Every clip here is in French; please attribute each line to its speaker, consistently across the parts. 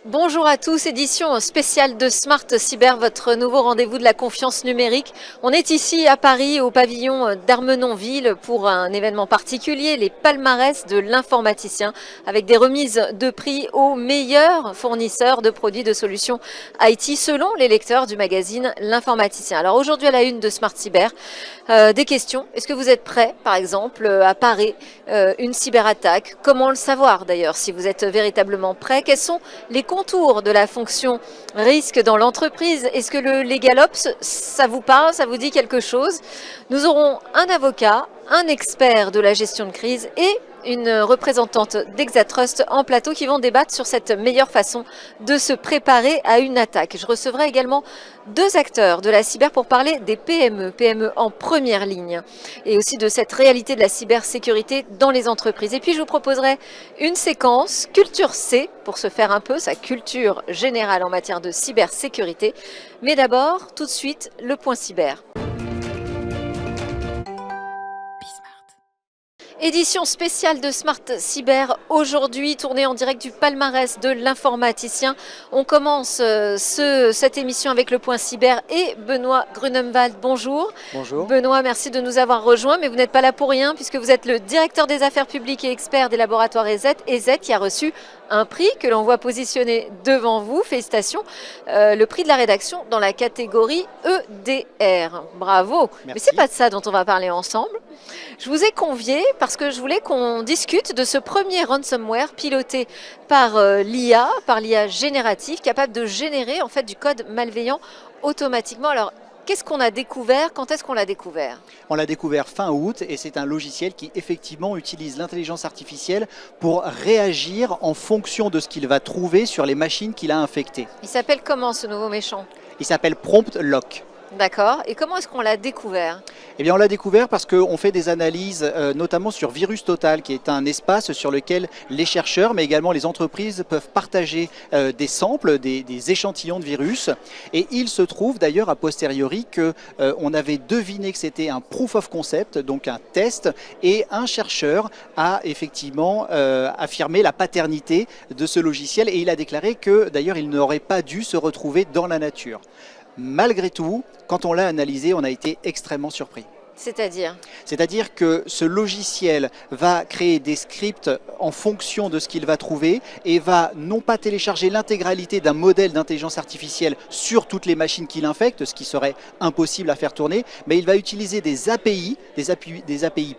Speaker 1: Bonjour à tous, édition spéciale de Smart Cyber, votre nouveau rendez-vous de la confiance numérique. On est ici à Paris, au pavillon d'Armenonville, pour un événement particulier, les palmarès de l'informaticien, avec des remises de prix aux meilleurs fournisseurs de produits de solutions IT, selon les lecteurs du magazine L'Informaticien. Alors aujourd'hui à la une de Smart Cyber, des questions. Est-ce que vous êtes prêt, par exemple, à parer une cyberattaque? Comment le savoir d'ailleurs, si vous êtes véritablement prêt? Quels sont les contours de la fonction risque dans l'entreprise? Est-ce que le LegalOps, ça vous parle, ça vous dit quelque chose? Nous aurons un avocat, un expert de la gestion de crise et une représentante d'Exatrust en plateau qui vont débattre sur cette meilleure façon de se préparer à une attaque. Je recevrai également deux acteurs de la cyber pour parler des PME en première ligne et aussi de cette réalité de la cybersécurité dans les entreprises. Et puis je vous proposerai une séquence culture C pour se faire un peu sa culture générale en matière de cybersécurité. Mais d'abord, tout de suite, le point cyber. Édition spéciale de Smart Cyber, aujourd'hui tournée en direct du palmarès de l'informaticien. On commence cette émission avec le point cyber et Benoît Grunemwald. Bonjour.
Speaker 2: Bonjour.
Speaker 1: Benoît, merci de nous avoir rejoints, mais vous n'êtes pas là pour rien puisque vous êtes le directeur des affaires publiques et expert des laboratoires EZ qui a reçu un prix que l'on voit positionné devant vous. Félicitations. Le prix de la rédaction dans la catégorie EDR. Bravo.
Speaker 2: Merci.
Speaker 1: Mais c'est pas de ça dont on va parler ensemble. Je vous ai convié parce que je voulais qu'on discute de ce premier ransomware piloté par l'IA, par l'IA générative, capable de générer en fait du code malveillant automatiquement. Alors, qu'est-ce qu'on a découvert? Quand est-ce qu'on l'a découvert?
Speaker 2: On l'a découvert fin août et c'est un logiciel qui effectivement utilise l'intelligence artificielle pour réagir en fonction de ce qu'il va trouver sur les machines qu'il a infectées.
Speaker 1: Il s'appelle comment ce nouveau méchant?
Speaker 2: Il s'appelle Prompt Lock.
Speaker 1: D'accord. Et comment est-ce qu'on l'a découvert?
Speaker 2: Eh bien, on l'a découvert parce qu'on fait des analyses, notamment sur Virus Total, qui est un espace sur lequel les chercheurs, mais également les entreprises, peuvent partager des samples, des échantillons de virus. Et il se trouve d'ailleurs a posteriori qu'on avait deviné que c'était un proof of concept, donc un test, et un chercheur a effectivement affirmé la paternité de ce logiciel et il a déclaré que d'ailleurs il n'aurait pas dû se retrouver dans la nature. Malgré tout, quand on l'a analysé, on a été extrêmement surpris.
Speaker 1: C'est-à-dire?
Speaker 2: C'est-à-dire que ce logiciel va créer des scripts en fonction de ce qu'il va trouver et va non pas télécharger l'intégralité d'un modèle d'intelligence artificielle sur toutes les machines qu'il infecte, ce qui serait impossible à faire tourner, mais il va utiliser des API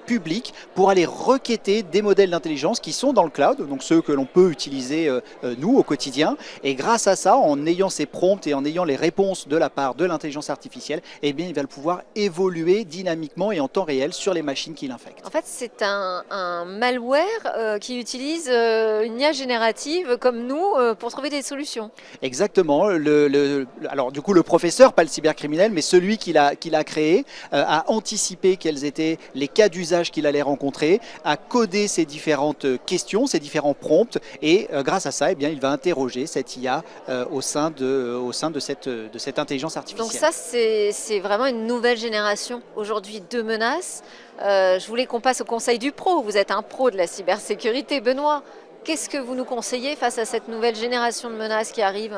Speaker 2: publiques pour aller requêter des modèles d'intelligence qui sont dans le cloud, donc ceux que l'on peut utiliser nous au quotidien. Et grâce à ça, en ayant ces prompts et en ayant les réponses de la part de l'intelligence artificielle, eh bien, il va pouvoir évoluer dynamiquement et en temps réel sur les machines qu'il infecte.
Speaker 1: En fait, c'est un malware qui utilise une IA générative comme nous pour trouver des solutions.
Speaker 2: Exactement. Alors du coup, le professeur, pas le cybercriminel, mais celui qui l'a créé, a anticipé quels étaient les cas d'usage qu'il allait rencontrer, a codé ces différentes questions, ces différents prompts, et grâce à ça, eh bien, il va interroger cette IA au sein de cette intelligence artificielle.
Speaker 1: Donc ça, c'est vraiment une nouvelle génération aujourd'hui de menaces. Je voulais qu'on passe au conseil du pro. Vous êtes un pro de la cybersécurité, Benoît. Qu'est-ce que vous nous conseillez face à cette nouvelle génération de menaces qui arrive?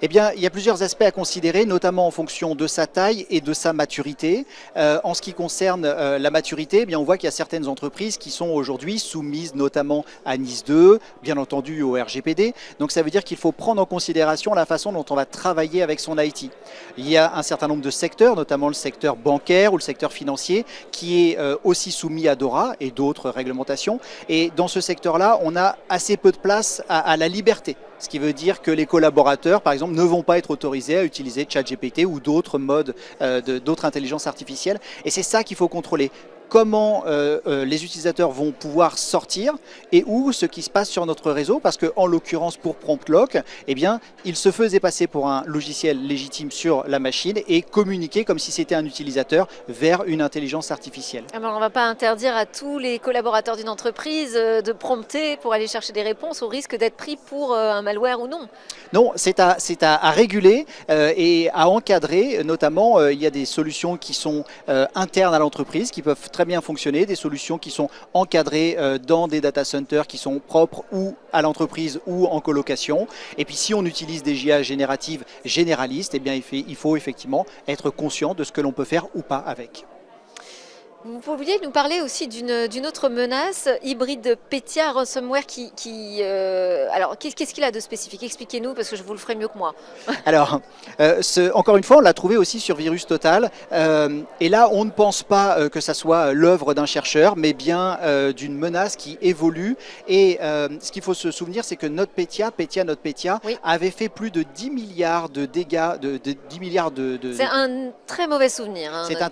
Speaker 2: Eh bien, il y a plusieurs aspects à considérer, notamment en fonction de sa taille et de sa maturité. En ce qui concerne la maturité, eh bien, on voit qu'il y a certaines entreprises qui sont aujourd'hui soumises notamment à NIS 2, bien entendu au RGPD. Donc ça veut dire qu'il faut prendre en considération la façon dont on va travailler avec son IT. Il y a un certain nombre de secteurs, notamment le secteur bancaire ou le secteur financier, qui est aussi soumis à DORA et d'autres réglementations. Et dans ce secteur-là, on a assez peu de place à la liberté. Ce qui veut dire que les collaborateurs, par exemple, ne vont pas être autorisés à utiliser ChatGPT ou d'autres modes, d'autres intelligences artificielles. Et c'est ça qu'il faut contrôler. comment les utilisateurs vont pouvoir sortir et où ce qui se passe sur notre réseau, parce qu'en l'occurrence pour PromptLock, eh bien, il se faisait passer pour un logiciel légitime sur la machine et communiquer comme si c'était un utilisateur vers une intelligence artificielle.
Speaker 1: Alors, on ne va pas interdire à tous les collaborateurs d'une entreprise de prompter pour aller chercher des réponses au risque d'être pris pour un malware ou non.
Speaker 2: Non, c'est à réguler et à encadrer. Notamment, il y a des solutions qui sont internes à l'entreprise, qui peuvent très bien fonctionner, des solutions qui sont encadrées dans des data centers qui sont propres ou à l'entreprise ou en colocation. Et puis si on utilise des IA génératives généralistes, eh bien, il faut effectivement être conscient de ce que l'on peut faire ou pas avec.
Speaker 1: Vous pouviez nous parler aussi d'une autre menace, hybride Petya ransomware alors, qu'est-ce qu'il a de spécifique? Expliquez-nous, parce que je vous le ferai mieux que moi.
Speaker 2: Alors, encore une fois, on l'a trouvé aussi sur Virus Total. Et là, on ne pense pas que ça soit l'œuvre d'un chercheur, mais bien d'une menace qui évolue. Et ce qu'il faut se souvenir, c'est que NotPetya,
Speaker 1: Oui.
Speaker 2: avait fait plus de 10 milliards de dégâts, de 10 milliards de...
Speaker 1: C'est un très mauvais souvenir. Hein,
Speaker 2: C'est un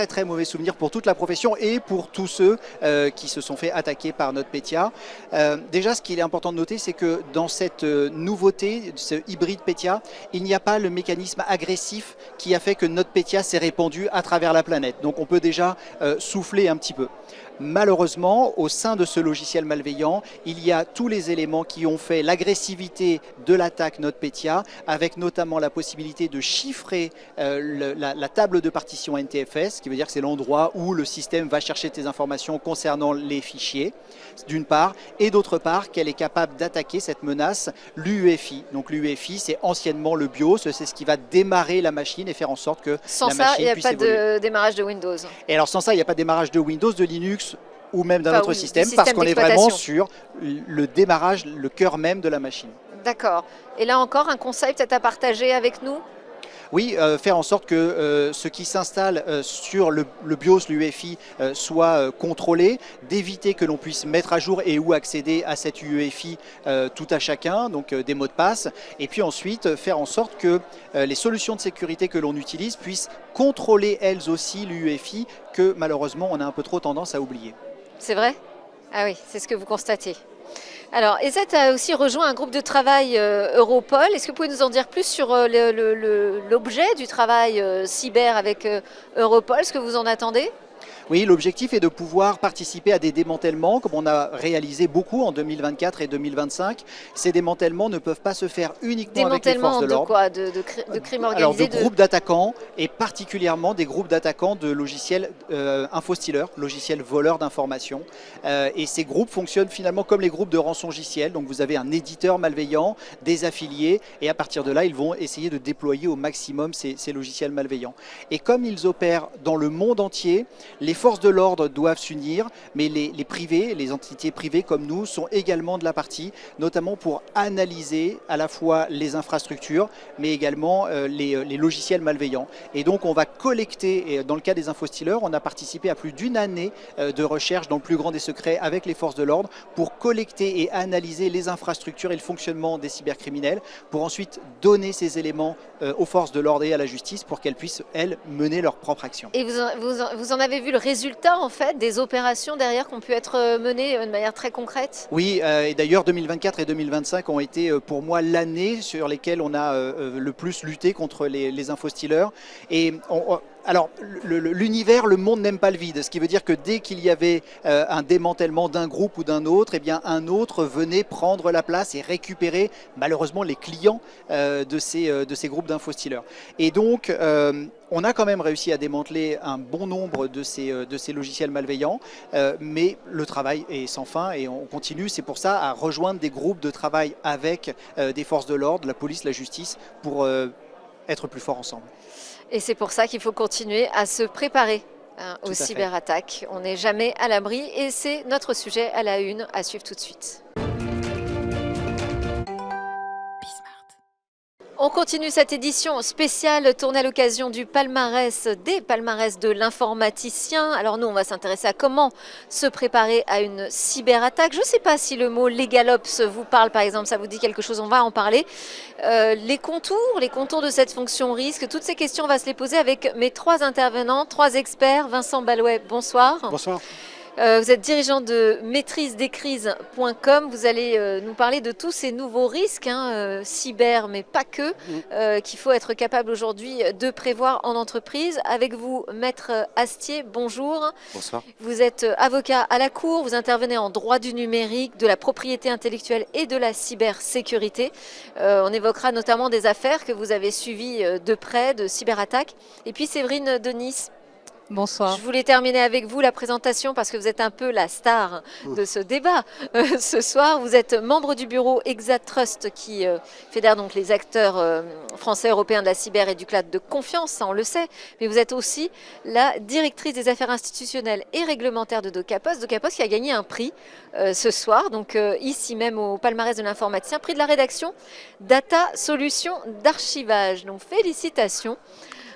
Speaker 2: très mauvais souvenir pour toute la profession et pour tous ceux qui se sont fait attaquer par NotPetya. Déjà, ce qu'il est important de noter, c'est que dans cette nouveauté, ce hybride Petya, il n'y a pas le mécanisme agressif qui a fait que NotPetya s'est répandu à travers la planète. Donc on peut déjà souffler un petit peu. Malheureusement, au sein de ce logiciel malveillant, il y a tous les éléments qui ont fait l'agressivité de l'attaque NotPetya, avec notamment la possibilité de chiffrer la table de partition NTFS, qui veut dire que c'est l'endroit où le système va chercher tes informations concernant les fichiers, d'une part, et d'autre part, qu'elle est capable d'attaquer cette menace, l'UEFI. Donc l'UEFI, c'est anciennement le BIOS, c'est ce qui va démarrer la machine et faire en sorte que
Speaker 1: Sans
Speaker 2: la
Speaker 1: ça,
Speaker 2: machine
Speaker 1: il n'y a
Speaker 2: puisse
Speaker 1: pas
Speaker 2: évoluer.
Speaker 1: de démarrage de Windows.
Speaker 2: Et alors sans ça, il n'y a pas de démarrage de Windows, de Linux ou même d'un
Speaker 1: Enfin,
Speaker 2: autre
Speaker 1: oui,
Speaker 2: système,
Speaker 1: du
Speaker 2: parce
Speaker 1: système
Speaker 2: qu'on est vraiment
Speaker 1: d'exploitation.
Speaker 2: sur le démarrage, le cœur même de la machine.
Speaker 1: D'accord. Et là encore, un conseil peut-être à partager avec nous?
Speaker 2: Oui, faire en sorte que ce qui s'installe sur le BIOS, l'UEFI, soit contrôlé, d'éviter que l'on puisse mettre à jour et ou accéder à cette UEFI tout à chacun, donc des mots de passe, et puis ensuite faire en sorte que les solutions de sécurité que l'on utilise puissent contrôler elles aussi l'UEFI, que malheureusement on a un peu trop tendance à oublier.
Speaker 1: C'est vrai? Ah oui, c'est ce que vous constatez. Alors, ESET a aussi rejoint un groupe de travail Europol. Est-ce que vous pouvez nous en dire plus sur l'objet du travail cyber avec Europol, ce que vous en attendez?
Speaker 2: Oui, l'objectif est de pouvoir participer à des démantèlements, comme on a réalisé beaucoup en 2024 et 2025. Ces démantèlements ne peuvent pas se faire uniquement avec les forces
Speaker 1: Démantèlement
Speaker 2: de
Speaker 1: de
Speaker 2: l'ordre.
Speaker 1: quoi? De crimes
Speaker 2: Alors
Speaker 1: organisés?
Speaker 2: de groupes d'attaquants et particulièrement des groupes d'attaquants de logiciels infostealers, logiciels voleurs d'informations. Et ces groupes fonctionnent finalement comme les groupes de rançongiciels. Donc vous avez un éditeur malveillant, des affiliés, et à partir de là, ils vont essayer de déployer au maximum ces logiciels malveillants. Et comme ils opèrent dans le monde entier, les forces de l'ordre doivent s'unir, mais les privés, les entités privées comme nous, sont également de la partie, notamment pour analyser à la fois les infrastructures, mais également les logiciels malveillants. Et donc on va collecter, et dans le cas des infostealers, on a participé à plus d'une année de recherche dans le plus grand des secrets avec les forces de l'ordre pour collecter et analyser les infrastructures et le fonctionnement des cybercriminels, pour ensuite donner ces éléments aux forces de l'ordre et à la justice pour qu'elles puissent, elles, mener leur propre action.
Speaker 1: Et vous en avez vu le résultat en fait des opérations derrière qui ont pu être menées de manière très concrète?
Speaker 2: Oui, et d'ailleurs 2024 et 2025 ont été pour moi l'année sur lesquelles on a le plus lutté contre les infostealers. Et alors, l'univers, le monde n'aime pas le vide, ce qui veut dire que dès qu'il y avait un démantèlement d'un groupe ou d'un autre, eh bien un autre venait prendre la place et récupérer malheureusement les clients de ces groupes d'infostealers. Et donc, on a quand même réussi à démanteler un bon nombre de ces logiciels malveillants, mais le travail est sans fin et on continue. C'est pour ça à rejoindre des groupes de travail avec des forces de l'ordre, la police, la justice, pour être plus forts ensemble.
Speaker 1: Et c'est pour ça qu'il faut continuer à se préparer aux
Speaker 2: Tout à fait.
Speaker 1: cyberattaques. On n'est jamais à l'abri et c'est notre sujet à la une à suivre tout de suite. On continue cette édition spéciale tournée à l'occasion du palmarès, des palmarès de l'informaticien. Alors nous, on va s'intéresser à comment se préparer à une cyberattaque. Je ne sais pas si le mot LegalOps vous parle, par exemple, ça vous dit quelque chose, on va en parler. Les contours de cette fonction risque, toutes ces questions, on va se les poser avec mes trois intervenants, trois experts. Vincent Balouet, bonsoir.
Speaker 3: Bonsoir.
Speaker 1: Vous êtes dirigeant de maîtrisedescrises.com. Vous allez nous parler de tous ces nouveaux risques, cyber, mais pas que, qu'il faut être capable aujourd'hui de prévoir en entreprise. Avec vous, Maître Astier, bonjour.
Speaker 3: Bonsoir.
Speaker 1: Vous êtes avocat à la Cour, vous intervenez en droit du numérique, de la propriété intellectuelle et de la cybersécurité. On évoquera notamment des affaires que vous avez suivies de près, de cyberattaques. Et puis Séverine Denis.
Speaker 4: Bonsoir.
Speaker 1: Je voulais terminer avec vous la présentation parce que vous êtes un peu la star de ce débat ce soir. Vous êtes membre du bureau Exatrust qui fédère donc les acteurs français européens de la cyber et du cloud de confiance, ça on le sait. Mais vous êtes aussi la directrice des affaires institutionnelles et réglementaires de Docapost. Docapost qui a gagné un prix ce soir, donc ici même au palmarès de l'informaticien, prix de la rédaction Data Solutions d'archivage. Donc félicitations.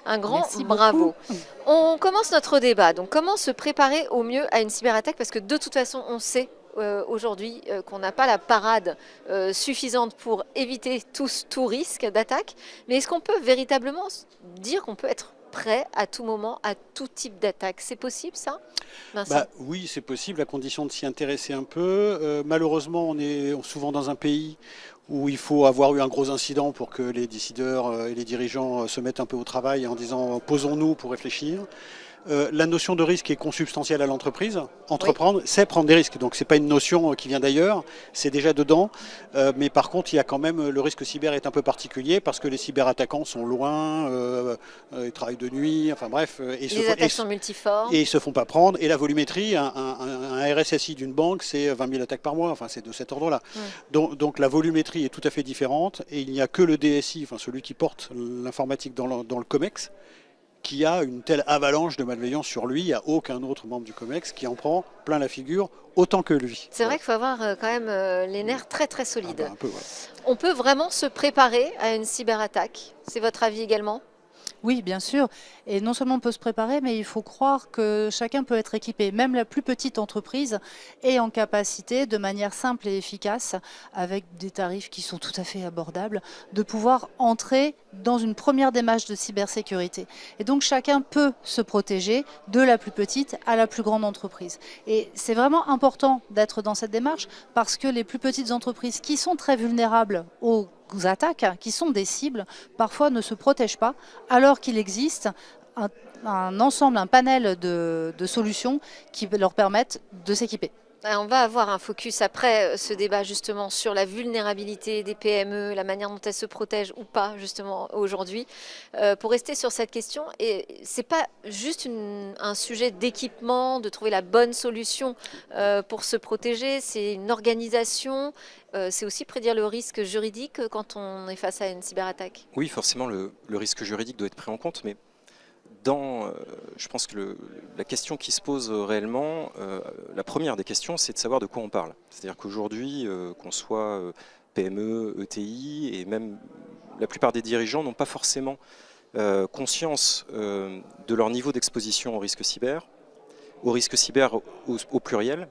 Speaker 1: Un grand bravo. On commence notre débat. Donc, comment se préparer au mieux à une cyberattaque? Parce que de toute façon, on sait aujourd'hui qu'on n'a pas la parade suffisante pour éviter tout risque d'attaque. Mais est-ce qu'on peut véritablement dire qu'on peut être prêt à tout moment, à tout type d'attaque? C'est possible, ça, Vincent?
Speaker 3: Oui, c'est possible, à condition de s'y intéresser un peu. Malheureusement, on est souvent dans un pays où il faut avoir eu un gros incident pour que les décideurs et les dirigeants se mettent un peu au travail en disant « posons-nous pour réfléchir ». La notion de risque est consubstantielle à l'entreprise. Entreprendre, c'est prendre des risques. Donc, ce n'est pas une notion qui vient d'ailleurs, c'est déjà dedans. Mais par contre, il y a quand même, le risque cyber est un peu particulier parce que les cyberattaquants sont loin, ils travaillent de nuit, enfin bref.
Speaker 1: Les attaques sont multiformes.
Speaker 3: Et ils ne se font pas prendre. Et la volumétrie, un RSSI d'une banque, c'est 20 000 attaques par mois. Enfin, c'est de cet ordre-là. Donc, la volumétrie est tout à fait différente. Et il n'y a que le DSI, enfin celui qui porte l'informatique dans le COMEX, qui a une telle avalanche de malveillance sur lui. Il n'y a aucun autre membre du COMEX qui en prend plein la figure autant que lui.
Speaker 1: C'est vrai qu'il faut avoir quand même les nerfs très très solides.
Speaker 3: Un peu, ouais.
Speaker 1: On peut vraiment se préparer à une cyberattaque. C'est votre avis également?
Speaker 4: Oui, bien sûr. Et non seulement on peut se préparer, mais il faut croire que chacun peut être équipé. Même la plus petite entreprise est en capacité, de manière simple et efficace, avec des tarifs qui sont tout à fait abordables, de pouvoir entrer dans une première démarche de cybersécurité. Et donc chacun peut se protéger de la plus petite à la plus grande entreprise. Et c'est vraiment important d'être dans cette démarche parce que les plus petites entreprises qui sont très vulnérables aux attaques, qui sont des cibles, parfois ne se protègent pas, alors qu'il existe un ensemble, un panel de solutions qui leur permettent de s'équiper.
Speaker 1: On va avoir un focus après ce débat justement sur la vulnérabilité des PME, la manière dont elles se protègent ou pas justement aujourd'hui. Pour rester sur cette question, et c'est pas juste un sujet d'équipement, de trouver la bonne solution pour se protéger, c'est une organisation, c'est aussi prédire le risque juridique quand on est face à une cyberattaque.
Speaker 5: Oui, forcément le risque juridique doit être pris en compte, mais je pense que la question qui se pose réellement, la première des questions, c'est de savoir de quoi on parle. C'est-à-dire qu'aujourd'hui, qu'on soit PME, ETI, et même la plupart des dirigeants n'ont pas forcément conscience de leur niveau d'exposition au risque cyber au pluriel,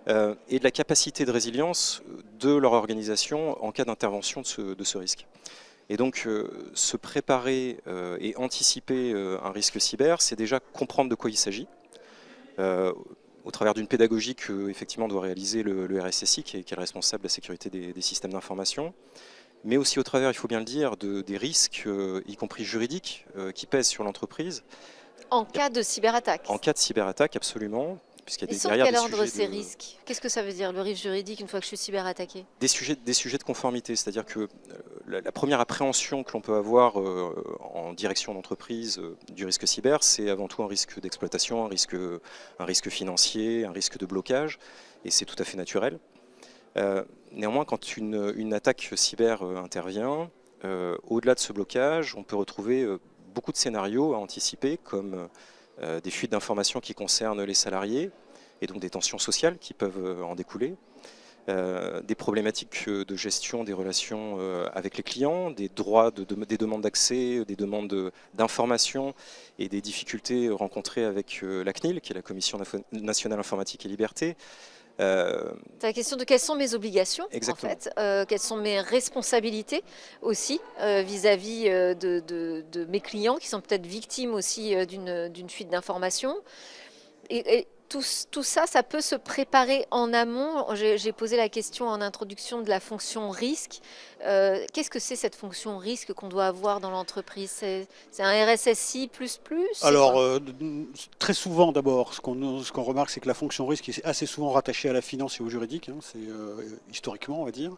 Speaker 5: et de la capacité de résilience de leur organisation en cas d'intervention de ce risque. Et donc, se préparer et anticiper un risque cyber, c'est déjà comprendre de quoi il s'agit, au travers d'une pédagogie que effectivement doit réaliser le RSSI, qui est le responsable de la sécurité des systèmes d'information, mais aussi au travers, il faut bien le dire, des risques, y compris juridiques, qui pèsent sur l'entreprise.
Speaker 1: En cas de cyberattaque.
Speaker 5: En cas de cyberattaque, absolument.
Speaker 1: Ils sont quel ordre ces risques? Qu'est-ce que ça veut dire, le risque juridique, une fois que je suis cyberattaqué?
Speaker 5: Des sujets de conformité, c'est-à-dire que la première appréhension que l'on peut avoir en direction d'entreprise du risque cyber, c'est avant tout un risque d'exploitation, un risque financier, un risque de blocage, et c'est tout à fait naturel. Néanmoins, quand une attaque cyber intervient, au-delà de ce blocage, on peut retrouver beaucoup de scénarios à anticiper, comme des fuites d'informations qui concernent les salariés, et donc des tensions sociales qui peuvent en découler, des problématiques de gestion des relations avec les clients, des droits, des demandes d'accès, des demandes d'information et des difficultés rencontrées avec la CNIL, qui est la Commission nationale informatique et liberté.
Speaker 1: C'est la question de quelles sont mes obligations,
Speaker 5: Exactement.
Speaker 1: en fait, quelles sont mes responsabilités aussi vis-à-vis de mes clients qui sont peut-être victimes aussi d'une fuite d'informations. Et tout ça, ça peut se préparer en amont. J'ai posé la question en introduction de la fonction risque. Qu'est-ce que c'est cette fonction risque qu'on doit avoir dans l'entreprise? C'est un RSSI c'est
Speaker 3: Alors,
Speaker 1: quoi?
Speaker 3: très souvent d'abord, ce qu'on remarque, c'est que la fonction risque est assez souvent rattachée à la finance et au juridique, hein, c'est historiquement, on va dire.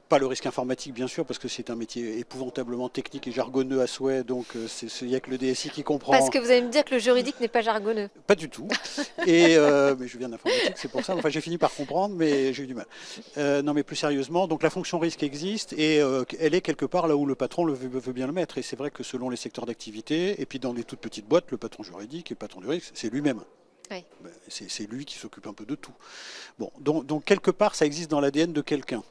Speaker 3: Pas le risque informatique, bien sûr, parce que c'est un métier épouvantablement technique et jargonneux à souhait, donc il n'y a que le DSI qui comprend.
Speaker 1: Parce que vous allez me dire que le juridique n'est pas jargonneux.
Speaker 3: Pas du tout. Mais je viens d'informatique, c'est pour ça. Enfin, j'ai fini par comprendre, mais j'ai eu du mal. Non, mais plus sérieusement, donc la fonction risque existe et elle est quelque part là où le patron veut bien le mettre. Et c'est vrai que selon les secteurs d'activité, et puis dans les toutes petites boîtes, le patron juridique et le patron du risque, c'est lui-même.
Speaker 1: Oui.
Speaker 3: C'est lui qui s'occupe un peu de tout. Bon, donc quelque part, ça existe dans l'ADN de quelqu'un.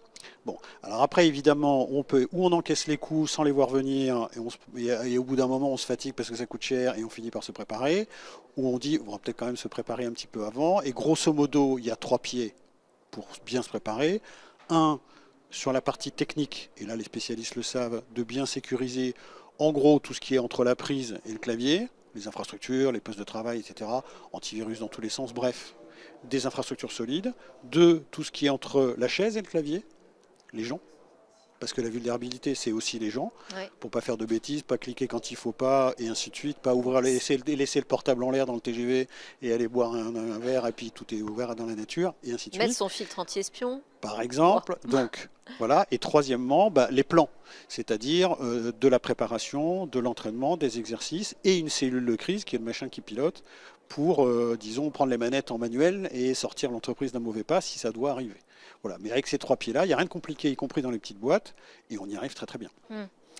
Speaker 3: Bon, alors après, évidemment, on encaisse les coûts sans les voir venir, et au bout d'un moment, on se fatigue parce que ça coûte cher et on finit par se préparer, ou on dit, on va peut-être quand même se préparer un petit peu avant, et grosso modo, il y a 3 pieds pour bien se préparer. Un, sur la partie technique, et là les spécialistes le savent, de bien sécuriser, en gros, tout ce qui est entre la prise et le clavier, les infrastructures, les postes de travail, etc., antivirus dans tous les sens, bref, des infrastructures solides. Deux, tout ce qui est entre la chaise et le clavier, les gens, parce que la vulnérabilité, c'est aussi les gens,
Speaker 1: Ouais.
Speaker 3: pour pas faire de bêtises, pas cliquer quand il faut pas, et ainsi de suite, pas ouvrir, laisser le portable en l'air dans le TGV et aller boire un verre, et puis tout est ouvert dans la nature, et ainsi de
Speaker 1: Mettre
Speaker 3: suite.
Speaker 1: son filtre anti-espion.
Speaker 3: Par exemple, donc voilà, et troisièmement, les plans, c'est-à-dire de la préparation, de l'entraînement, des exercices, et une cellule de crise qui est le machin qui pilote pour, disons, prendre les manettes en manuel et sortir l'entreprise d'un mauvais pas si ça doit arriver. Voilà. Mais avec ces 3 pieds-là, il n'y a rien de compliqué, y compris dans les petites boîtes, et on y arrive très très bien.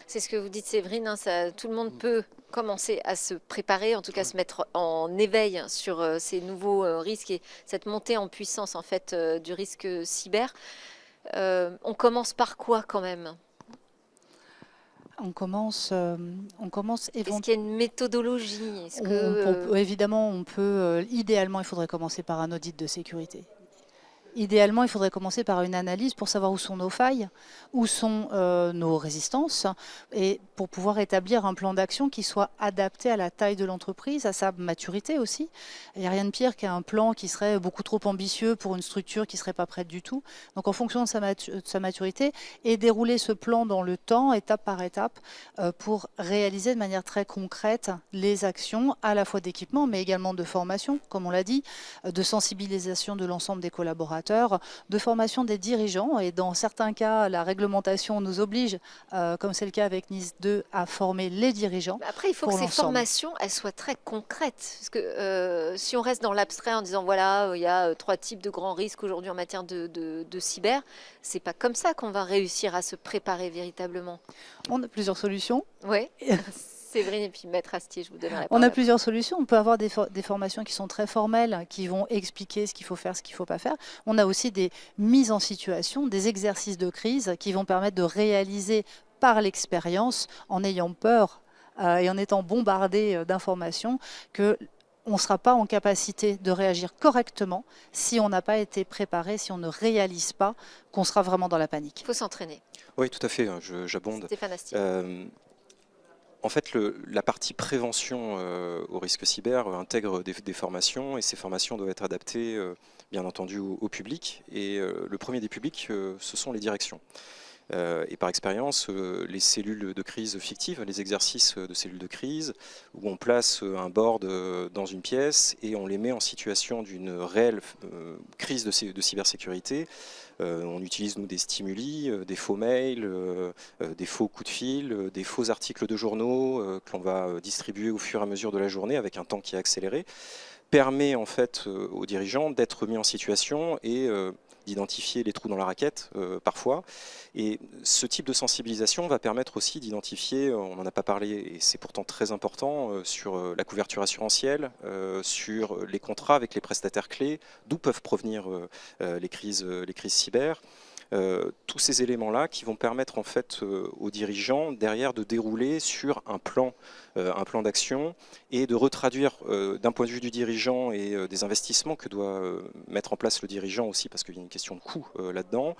Speaker 1: C'est ce que vous dites, Séverine, hein, tout le monde peut commencer à se préparer, en tout cas se mettre en éveil sur ces nouveaux risques et cette montée en puissance en fait du risque cyber. On commence par quoi quand même?
Speaker 4: On commence
Speaker 1: Est-ce qu'il y a une méthodologie? Est-ce que,
Speaker 4: évidemment, idéalement, il faudrait commencer par un audit de sécurité. Idéalement, il faudrait commencer par une analyse pour savoir où sont nos failles, où sont nos résistances, et pour pouvoir établir un plan d'action qui soit adapté à la taille de l'entreprise, à sa maturité aussi. Il n'y a rien de pire qu'un plan qui serait beaucoup trop ambitieux pour une structure qui ne serait pas prête du tout. Donc en fonction de sa maturité, et dérouler ce plan dans le temps, étape par étape, pour réaliser de manière très concrète les actions, à la fois d'équipement, mais également de formation, comme on l'a dit, de sensibilisation de l'ensemble des collaborateurs, de formation des dirigeants, et dans certains cas, la réglementation nous oblige, comme c'est le cas avec NIS 2, à former les dirigeants.
Speaker 1: après, il faut que
Speaker 4: pour
Speaker 1: ces
Speaker 4: l'ensemble.
Speaker 1: formations elles soient très concrètes. Parce que si on reste dans l'abstrait en disant voilà, il y a 3 types de grands risques aujourd'hui en matière de cyber, c'est pas comme ça qu'on va réussir à se préparer véritablement.
Speaker 4: On a plusieurs solutions.
Speaker 1: Oui. Séverine et puis Maître Astier, je vous donnerai la
Speaker 4: On a
Speaker 1: parole.
Speaker 4: plusieurs solutions. On peut avoir des formations qui sont très formelles, qui vont expliquer ce qu'il faut faire, ce qu'il ne faut pas faire. On a aussi des mises en situation, des exercices de crise qui vont permettre de réaliser par l'expérience, en ayant peur et en étant bombardé d'informations, que on ne sera pas en capacité de réagir correctement si on n'a pas été préparé, si on ne réalise pas qu'on sera vraiment dans la panique.
Speaker 1: Il faut s'entraîner.
Speaker 5: Oui, tout à fait, j'abonde.
Speaker 1: Stéphane Astier.
Speaker 5: En fait, la partie prévention au risque cyber intègre des formations, et ces formations doivent être adaptées, bien entendu, au public. Et le premier des publics, ce sont les directions. Et par expérience, les cellules de crise fictives, les exercices de cellules de crise, où on place un board dans une pièce et on les met en situation d'une réelle crise de cybersécurité. On utilise, nous, des stimuli, des faux mails, des faux coups de fil, des faux articles de journaux que l'on va distribuer au fur et à mesure de la journée avec un temps qui est accéléré. permet en fait aux dirigeants d'être mis en situation et d'identifier les trous dans la raquette parfois. Et ce type de sensibilisation va permettre aussi d'identifier, on n'en a pas parlé et c'est pourtant très important, sur la couverture assurantielle, sur les contrats avec les prestataires clés, d'où peuvent provenir les crises cyber. Tous ces éléments-là qui vont permettre en fait aux dirigeants derrière de dérouler sur un plan d'action et de retraduire d'un point de vue du dirigeant et des investissements que doit mettre en place le dirigeant aussi, parce qu'il y a une question de coût là-dedans,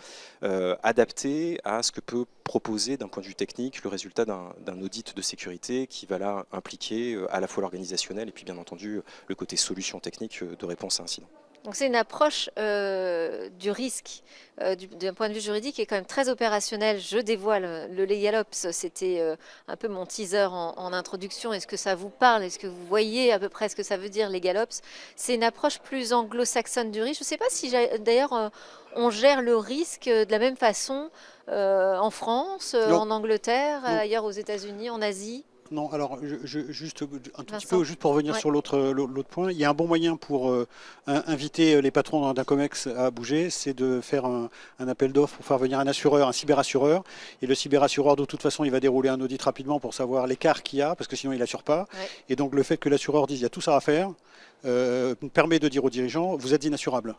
Speaker 5: adapté à ce que peut proposer d'un point de vue technique le résultat d'un audit de sécurité qui va là impliquer à la fois l'organisationnel et puis bien entendu le côté solution technique de réponse à incident.
Speaker 1: Donc c'est une approche du risque d'un point de vue juridique qui est quand même très opérationnelle. Je dévoile le LegalOps, c'était un peu mon teaser en introduction. Est-ce que ça vous parle? Est-ce que vous voyez à peu près ce que ça veut dire LegalOps? C'est une approche plus anglo-saxonne du risque. Je ne sais pas si d'ailleurs on gère le risque de la même façon en France, en Angleterre, ailleurs aux États-Unis, en Asie.
Speaker 3: Non, alors juste un tout petit
Speaker 1: Vincent.
Speaker 3: peu, juste pour revenir sur l'autre point, il y a un bon moyen pour inviter les patrons d'un COMEX à bouger, c'est de faire un appel d'offres pour faire venir un assureur, un cyberassureur. Et le cyberassureur, de toute façon, il va dérouler un audit rapidement pour savoir l'écart qu'il y a, parce que sinon il n'assure pas.
Speaker 1: Ouais.
Speaker 3: Et donc le fait que l'assureur dise il y a tout ça à faire, permet de dire aux dirigeants, vous êtes inassurable.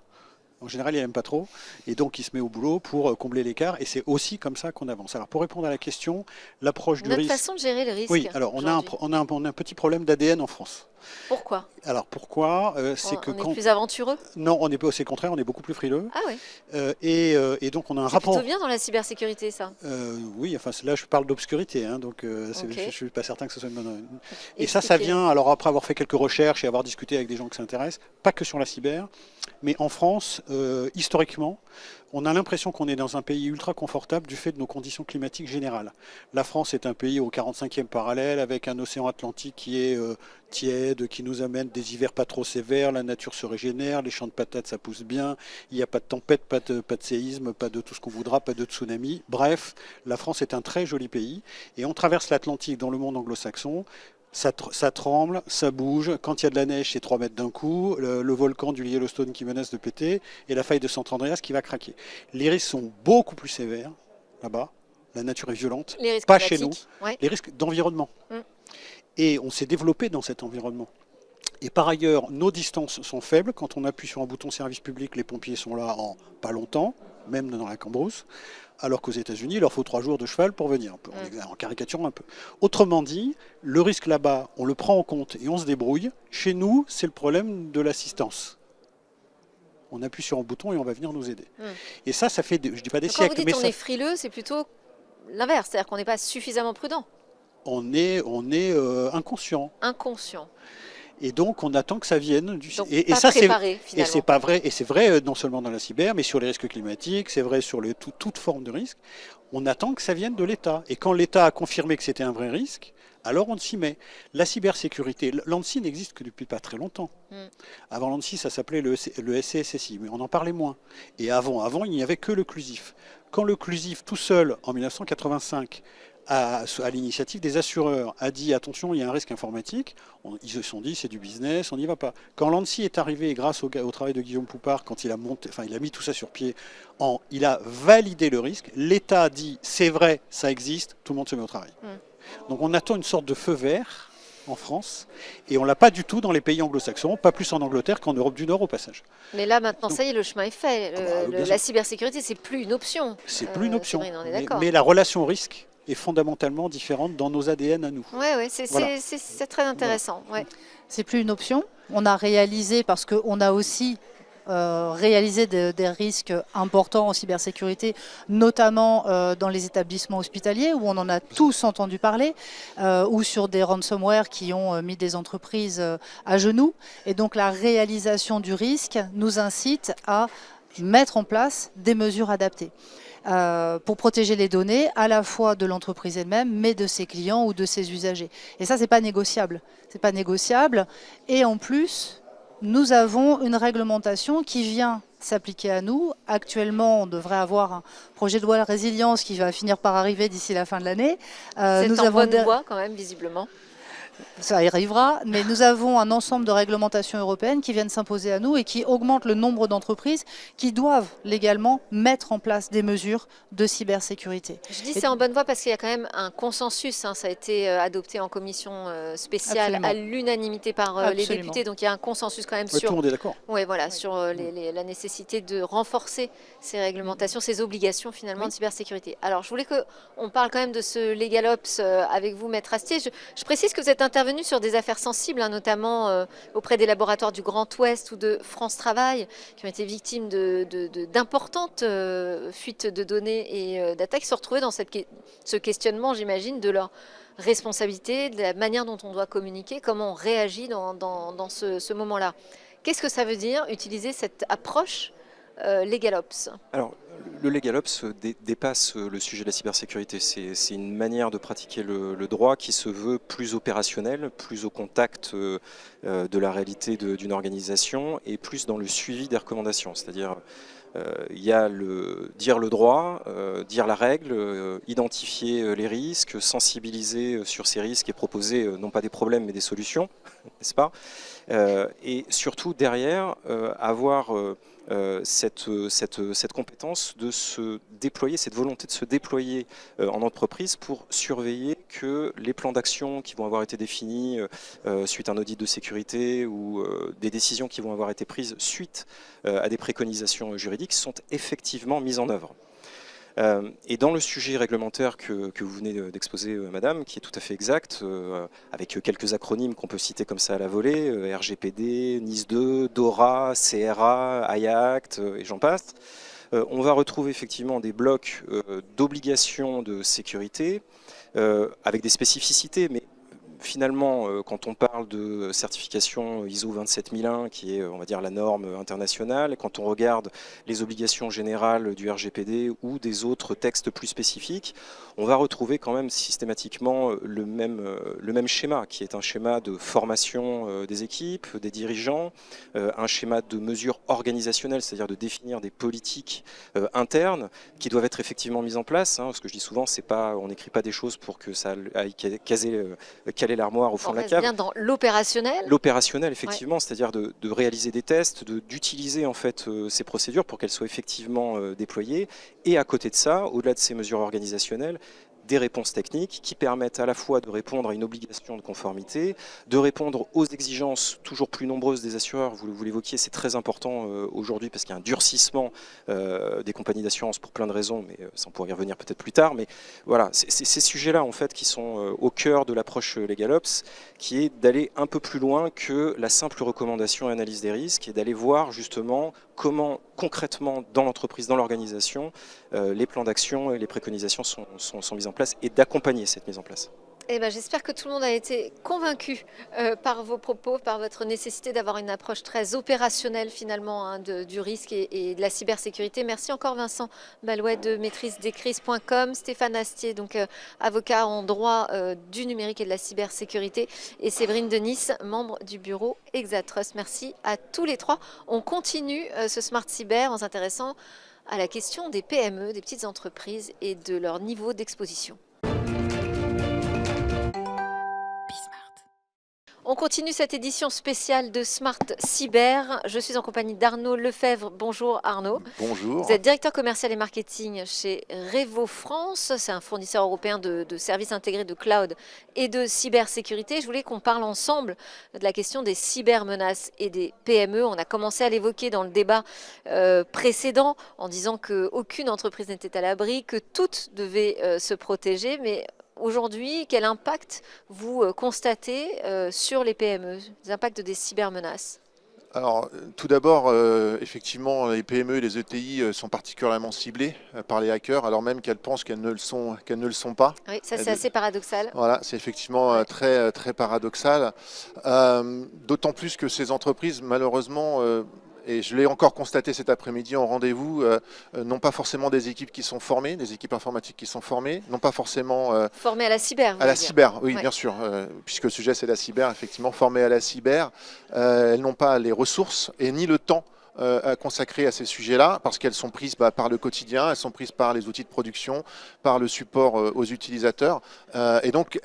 Speaker 3: En général, il n'aime pas trop. Et donc, il se met au boulot pour combler l'écart. Et c'est aussi comme ça qu'on avance. Alors, pour répondre à la question, l'approche du risque...
Speaker 1: Notre façon de gérer le risque.
Speaker 3: Oui, alors on a un petit problème d'ADN en France.
Speaker 1: Pourquoi?
Speaker 3: Alors, pourquoi c'est que
Speaker 1: on est plus aventureux?
Speaker 3: Non, on n'est pas, c'est le contraire, on est beaucoup plus frileux.
Speaker 1: Ah oui.
Speaker 3: Et donc, on a un rapport...
Speaker 1: C'est plutôt bien dans la cybersécurité, ça.
Speaker 3: Oui, enfin, là, je parle d'obscurité. Hein, donc,
Speaker 1: Ok.
Speaker 3: je ne suis pas certain que ce soit une bonne... Et
Speaker 1: Expliquez.
Speaker 3: ça vient, alors après avoir fait quelques recherches et avoir discuté avec des gens qui s'intéressent, pas que sur la cyber, mais en France, historiquement, on a l'impression qu'on est dans un pays ultra confortable du fait de nos conditions climatiques générales. La France est un pays au 45e parallèle, avec un océan Atlantique qui est tiède, qui nous amène des hivers pas trop sévères, la nature se régénère, les champs de patates ça pousse bien, il n'y a pas de tempête, pas de séisme, pas de tout ce qu'on voudra, pas de tsunami. Bref, la France est un très joli pays et on traverse l'Atlantique dans le monde anglo-saxon. Ça tremble, ça bouge. Quand il y a de la neige, c'est 3 mètres d'un coup. Le volcan du Yellowstone qui menace de péter et la faille de Sant Andreas qui va craquer. Les risques sont beaucoup plus sévères là-bas. La nature est violente.
Speaker 1: Les risques
Speaker 3: pas chez nous.
Speaker 1: climatiques, ouais.
Speaker 3: Les risques d'environnement. Et on s'est développé dans cet environnement. Et par ailleurs, nos distances sont faibles. Quand on appuie sur un bouton service public, les pompiers sont là en pas longtemps, même dans la Cambrousse. Alors qu'aux États-Unis, il leur faut 3 jours de cheval pour venir, en caricaturant un peu. Autrement dit, le risque là-bas, on le prend en compte et on se débrouille. Chez nous, c'est le problème de l'assistance. On appuie sur un bouton et on va venir nous aider. Et ça fait, je dis pas des
Speaker 1: Donc
Speaker 3: siècles,
Speaker 1: quand vous
Speaker 3: mais
Speaker 1: dites on
Speaker 3: ça,
Speaker 1: est frileux, c'est plutôt l'inverse, c'est-à-dire qu'on n'est pas suffisamment prudent,
Speaker 3: on est inconscient.
Speaker 1: inconscient.
Speaker 3: Et donc, on attend que ça vienne.
Speaker 1: Donc
Speaker 3: Et
Speaker 1: pas
Speaker 3: ça,
Speaker 1: préparé,
Speaker 3: et
Speaker 1: finalement.
Speaker 3: c'est pas vrai. Et c'est vrai non seulement dans la cyber, mais sur les risques climatiques, c'est vrai sur toute forme de risque. On attend que ça vienne de l'État. Et quand l'État a confirmé que c'était un vrai risque, alors on s'y met. La cybersécurité, l'ANSSI n'existe que depuis pas très longtemps. Avant l'ANSSI, ça s'appelait le SCSSI, mais on en parlait moins. Et avant, il n'y avait que le CLUSIF. Quand le CLUSIF, tout seul, en 1985, à l'initiative des assureurs, a dit attention, il y a un risque informatique, ils se sont dit c'est du business, on n'y va pas. Quand l'ANSSI est arrivé, grâce au travail de Guillaume Poupard, quand il a mis tout ça sur pied, il a validé le risque, l'État a dit c'est vrai, ça existe, tout le monde se met au travail. Donc on attend une sorte de feu vert en France, et on l'a pas du tout dans les pays anglo-saxons, pas plus en Angleterre qu'en Europe du Nord au passage.
Speaker 1: Mais là maintenant, ça y est, le chemin est fait.
Speaker 3: bien sûr.
Speaker 1: La cybersécurité, c'est plus une option.
Speaker 3: C'est plus une option.
Speaker 1: Séverine, on est d'accord.
Speaker 3: Mais la relation au risque est fondamentalement différente dans nos ADN à nous.
Speaker 1: Oui, c'est
Speaker 3: Voilà.
Speaker 1: c'est très intéressant. Ouais.
Speaker 4: C'est plus une option. On a réalisé, parce qu'on a aussi réalisé des risques importants en cybersécurité, notamment dans les établissements hospitaliers, où on en a tous entendu parler, ou sur des ransomware qui ont mis des entreprises à genoux. Et donc la réalisation du risque nous incite à mettre en place des mesures adaptées. Pour protéger les données à la fois de l'entreprise elle-même, mais de ses clients ou de ses usagers. Et ça, c'est pas négociable. C'est pas négociable. Et en plus, nous avons une réglementation qui vient s'appliquer à nous. Actuellement, on devrait avoir un projet de loi de résilience qui va finir par arriver d'ici la fin de l'année.
Speaker 1: C'est en bonne voie quand même, visiblement.
Speaker 4: Ça y arrivera, mais nous avons un ensemble de réglementations européennes qui viennent s'imposer à nous et qui augmentent le nombre d'entreprises qui doivent légalement mettre en place des mesures de cybersécurité.
Speaker 1: Je dis c'est en bonne voie parce qu'il y a quand même un consensus, hein, ça a été adopté en commission spéciale
Speaker 4: Absolument.
Speaker 1: à l'unanimité par les
Speaker 4: Absolument.
Speaker 1: députés, donc il y a un consensus quand même
Speaker 3: Ouais, tout le
Speaker 1: sur,
Speaker 3: monde est d'accord.
Speaker 1: ouais, voilà, sur la nécessité de renforcer ces réglementations, ces obligations finalement de cybersécurité. Alors je voulais qu'on parle quand même de ce LegalOps avec vous, Maître Astier. Je précise que vous êtes intervenu sur des affaires sensibles, hein, notamment auprès des laboratoires du Grand Ouest ou de France Travail, qui ont été victimes d'importantes fuites de données et d'attaques, se retrouver dans ce questionnement, j'imagine, de leur responsabilité, de la manière dont on doit communiquer, comment on réagit dans ce moment-là. Qu'est-ce que ça veut dire, utiliser cette approche LegalOps?
Speaker 5: Alors, le LegalOps dépasse le sujet de la cybersécurité. C'est une manière de pratiquer le droit qui se veut plus opérationnel, plus au contact de la réalité d'une organisation et plus dans le suivi des recommandations. C'est-à-dire, il y a dire le droit, dire la règle, identifier les risques, sensibiliser sur ces risques et proposer non pas des problèmes mais des solutions, n'est-ce pas? Et surtout derrière, avoir cette compétence de se déployer, cette volonté de se déployer en entreprise pour surveiller que les plans d'action qui vont avoir été définis suite à un audit de sécurité ou des décisions qui vont avoir été prises suite à des préconisations juridiques sont effectivement mises en œuvre. Et dans le sujet réglementaire que vous venez d'exposer, madame, qui est tout à fait exact, avec quelques acronymes qu'on peut citer comme ça à la volée, RGPD, NIS2, DORA, CRA, IACT, et j'en passe, on va retrouver effectivement des blocs d'obligations de sécurité, avec des spécificités, mais finalement, quand on parle de certification ISO 27001, qui est, on va dire, la norme internationale, quand on regarde les obligations générales du RGPD ou des autres textes plus spécifiques, on va retrouver quand même systématiquement le même schéma, qui est un schéma de formation des équipes, des dirigeants, un schéma de mesures organisationnelles, c'est-à-dire de définir des politiques internes qui doivent être effectivement mises en place. Ce que je dis souvent, c'est pas, on n'écrit pas des choses pour que ça aille caler l'armoire au fond de la cave.
Speaker 1: On reste bien dans l'opérationnel.
Speaker 5: L'opérationnel, effectivement, ouais. C'est-à-dire de réaliser des tests, d'utiliser en fait ces procédures pour qu'elles soient effectivement déployées. Et à côté de ça, au-delà de ces mesures organisationnelles, des réponses techniques qui permettent à la fois de répondre à une obligation de conformité, de répondre aux exigences toujours plus nombreuses des assureurs. Vous l'évoquiez, c'est très important aujourd'hui parce qu'il y a un durcissement des compagnies d'assurance pour plein de raisons, mais ça on pourrait y revenir peut-être plus tard. Mais voilà, c'est ces sujets-là en fait qui sont au cœur de l'approche LegalOps, qui est d'aller un peu plus loin que la simple recommandation et analyse des risques et d'aller voir justement comment concrètement dans l'entreprise, dans l'organisation, les plans d'action et les préconisations sont mises en place et d'accompagner cette mise en place.
Speaker 1: Eh ben, j'espère que tout le monde a été convaincu par vos propos, par votre nécessité d'avoir une approche très opérationnelle finalement du risque et de la cybersécurité. Merci encore Vincent Balouet de maîtrisedescrises.com, Stéphane Astier, donc avocat en droit du numérique et de la cybersécurité, et Séverine Denis, membre du bureau Exatrust. Merci à tous les trois. On continue ce Smart Cyber en s'intéressant à la question des PME, des petites entreprises et de leur niveau d'exposition. On continue cette édition spéciale de Smart Cyber. Je suis en compagnie d'Arnaud Lefebvre. Bonjour Arnaud.
Speaker 6: Bonjour.
Speaker 1: Vous êtes directeur commercial et marketing chez Revo France. C'est un fournisseur européen de services intégrés de cloud et de cybersécurité. Je voulais qu'on parle ensemble de la question des cybermenaces et des PME. On a commencé à l'évoquer dans le débat précédent en disant qu'aucune entreprise n'était à l'abri, que toutes devaient se protéger. Mais aujourd'hui, quel impact vous constatez sur les PME, les impacts des cybermenaces?
Speaker 6: Alors, tout d'abord, effectivement, les PME et les ETI sont particulièrement ciblées par les hackers, alors même qu'elles pensent qu'elles ne le sont pas.
Speaker 1: Oui, ça c'est assez paradoxal.
Speaker 6: Voilà, c'est effectivement très paradoxal. D'autant plus que ces entreprises, malheureusement, et je l'ai encore constaté cet après-midi en rendez-vous, n'ont pas forcément des équipes qui sont formées, des équipes informatiques qui sont formées, non pas forcément...
Speaker 1: formées à la cyber,
Speaker 6: à la cyber, oui,
Speaker 1: ouais.
Speaker 6: Bien sûr, puisque le sujet c'est la cyber, effectivement, formées à la cyber. Elles n'ont pas les ressources et ni le temps consacré à ces sujets-là, parce qu'elles sont prises par le quotidien, elles sont prises par les outils de production, par le support aux utilisateurs. Et donc,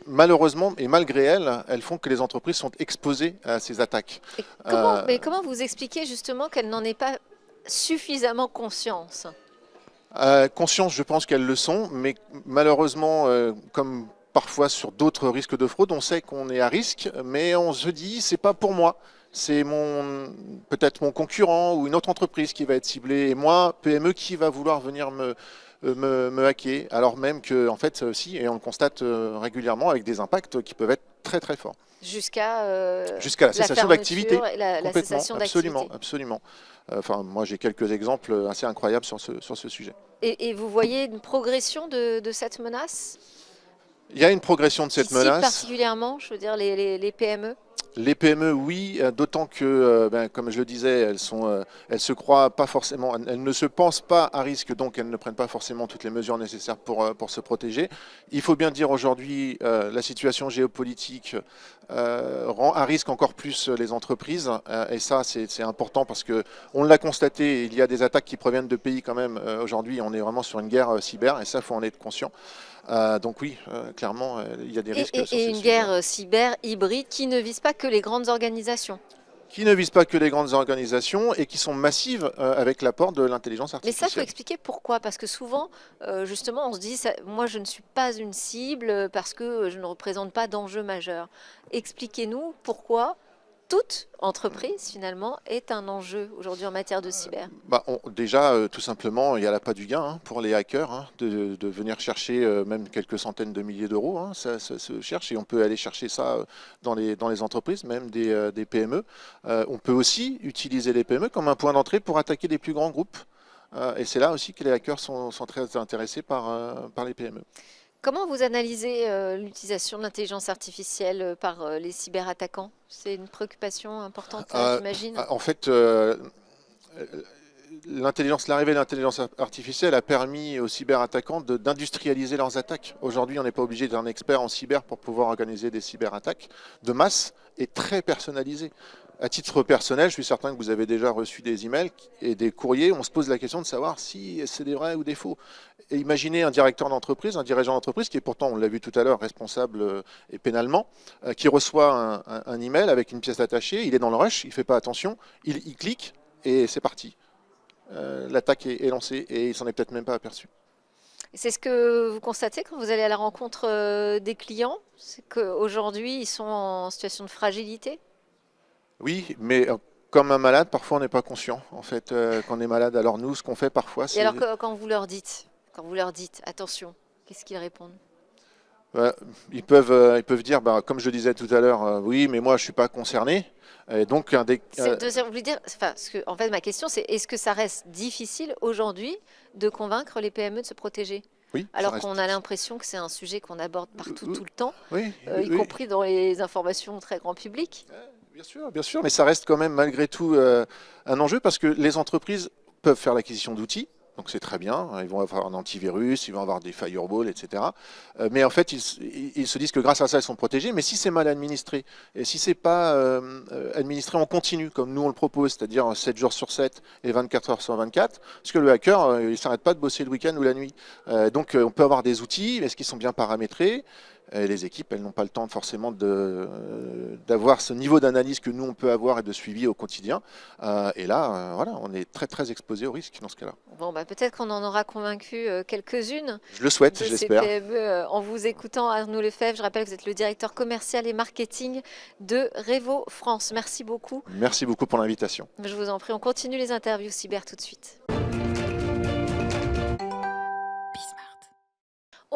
Speaker 6: malheureusement, et malgré elles font que les entreprises sont exposées à ces attaques.
Speaker 1: Mais comment vous expliquez justement qu'elles n'en aient pas suffisamment conscience?
Speaker 6: Conscience, je pense qu'elles le sont, mais malheureusement, comme parfois sur d'autres risques de fraude, on sait qu'on est à risque, mais on se dit, c'est pas pour moi. C'est peut-être mon concurrent ou une autre entreprise qui va être ciblée. Et moi, PME, qui va vouloir venir me hacker? Alors même que, en fait, ça aussi, et on le constate régulièrement avec des impacts qui peuvent être très très forts.
Speaker 1: Jusqu'à
Speaker 6: la cessation d'activité.
Speaker 1: La cessation d'activité.
Speaker 6: Absolument. Enfin, moi, j'ai quelques exemples assez incroyables sur ce sujet.
Speaker 1: Et vous voyez une progression de cette menace?
Speaker 6: Il y a une progression de cette menace.
Speaker 1: Particulièrement, je veux dire, les PME?
Speaker 6: Les PME, oui, d'autant que, comme je le disais, elles se croient pas forcément, elles ne se pensent pas à risque, donc elles ne prennent pas forcément toutes les mesures nécessaires pour se protéger. Il faut bien dire aujourd'hui, la situation géopolitique rend à risque encore plus les entreprises, et ça c'est important parce que on l'a constaté, il y a des attaques qui proviennent de pays quand même. Aujourd'hui, on est vraiment sur une guerre cyber, et ça, faut en être conscient. Donc oui, clairement, il y a des risques.
Speaker 1: Et une guerre cyber hybride qui ne vise pas que les grandes organisations.
Speaker 6: Qui ne visent pas que les grandes organisations et qui sont massives avec l'apport de l'intelligence artificielle.
Speaker 1: Mais ça, il faut expliquer pourquoi. Parce que souvent, justement, on se dit, moi, je ne suis pas une cible parce que je ne représente pas d'enjeu majeur. Expliquez-nous pourquoi toute entreprise, finalement, est un enjeu aujourd'hui en matière de cyber.
Speaker 6: Déjà, tout simplement, il n'y a pas du gain pour les hackers de venir chercher même quelques centaines de milliers d'euros. Ça se cherche, et on peut aller chercher ça dans les entreprises, même des PME. On peut aussi utiliser les PME comme un point d'entrée pour attaquer les plus grands groupes. Et c'est là aussi que les hackers sont très intéressés par les PME.
Speaker 1: Comment vous analysez l'utilisation de l'intelligence artificielle par les cyberattaquants? C'est une préoccupation importante, j'imagine.
Speaker 6: En fait, l'arrivée de l'intelligence artificielle a permis aux cyberattaquants d'industrialiser leurs attaques. Aujourd'hui, on n'est pas obligé d'être un expert en cyber pour pouvoir organiser des cyberattaques de masse et très personnalisées. À titre personnel, je suis certain que vous avez déjà reçu des emails et des courriers où on se pose la question de savoir si c'est des vrais ou des faux. Et imaginez un directeur d'entreprise, un dirigeant d'entreprise qui est pourtant, on l'a vu tout à l'heure, responsable et pénalement, qui reçoit un email avec une pièce attachée, il est dans le rush, il ne fait pas attention, il clique et c'est parti. L'attaque est lancée et il s'en est peut-être même pas aperçu.
Speaker 1: C'est ce que vous constatez quand vous allez à la rencontre des clients? C'est qu'aujourd'hui, ils sont en situation de fragilité?
Speaker 6: Oui, mais comme un malade, parfois on n'est pas conscient en fait qu'on est malade. Alors nous, ce qu'on fait parfois, c'est...
Speaker 1: Et alors quand vous leur dites attention, qu'est-ce qu'ils répondent?
Speaker 6: Ils peuvent dire, comme je le disais tout à l'heure, oui, mais moi je suis pas concerné. Et donc
Speaker 1: vous voulez dire, en fait, ma question c'est, est-ce que ça reste difficile aujourd'hui de convaincre les PME de se protéger?
Speaker 6: Oui,
Speaker 1: alors qu'on a l'impression que c'est un sujet qu'on aborde partout, tout le temps,
Speaker 6: oui,
Speaker 1: y compris dans les informations très grand public.
Speaker 6: Bien sûr, mais ça reste quand même malgré tout un enjeu parce que les entreprises peuvent faire l'acquisition d'outils, donc c'est très bien, ils vont avoir un antivirus, ils vont avoir des firewalls, etc. Mais en fait, ils se disent que grâce à ça, ils sont protégés, mais si c'est mal administré, et si c'est pas administré en continu, comme nous on le propose, c'est-à-dire 7 jours sur 7 et 24 heures sur 24, parce que le hacker, il ne s'arrête pas de bosser le week-end ou la nuit. Donc on peut avoir des outils, est-ce qu'ils sont bien paramétrés? Et les équipes, elles n'ont pas le temps forcément d'avoir ce niveau d'analyse que nous on peut avoir et de suivi au quotidien. Et là, voilà, on est très exposé au risque dans ce cas-là.
Speaker 1: Bon, peut-être qu'on en aura convaincu quelques-unes.
Speaker 6: Je le souhaite, j'espère.
Speaker 1: PME, en vous écoutant, Arnaud Lefebvre, je rappelle que vous êtes le directeur commercial et marketing de Revo France. Merci beaucoup.
Speaker 6: Merci beaucoup pour l'invitation.
Speaker 1: Je vous en prie, on continue les interviews cyber tout de suite.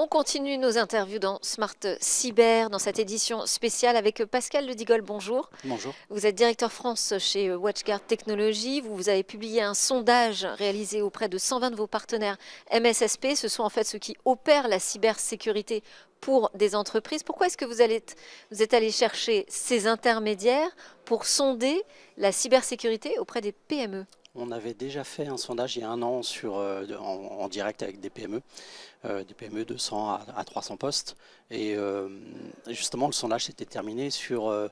Speaker 1: On continue nos interviews dans Smart Cyber, dans cette édition spéciale avec Pascal Ledigol. Bonjour.
Speaker 7: Bonjour.
Speaker 1: Vous êtes directeur France chez WatchGuard Technologies. Vous avez publié un sondage réalisé auprès de 120 de vos partenaires MSSP. Ce sont en fait ceux qui opèrent la cybersécurité pour des entreprises. Pourquoi est-ce que vous êtes allé chercher ces intermédiaires pour sonder la cybersécurité auprès des PME?
Speaker 7: On avait déjà fait un sondage il y a un an en direct avec des PME de 100 à 300 postes. Et justement, le sondage s'était terminé sur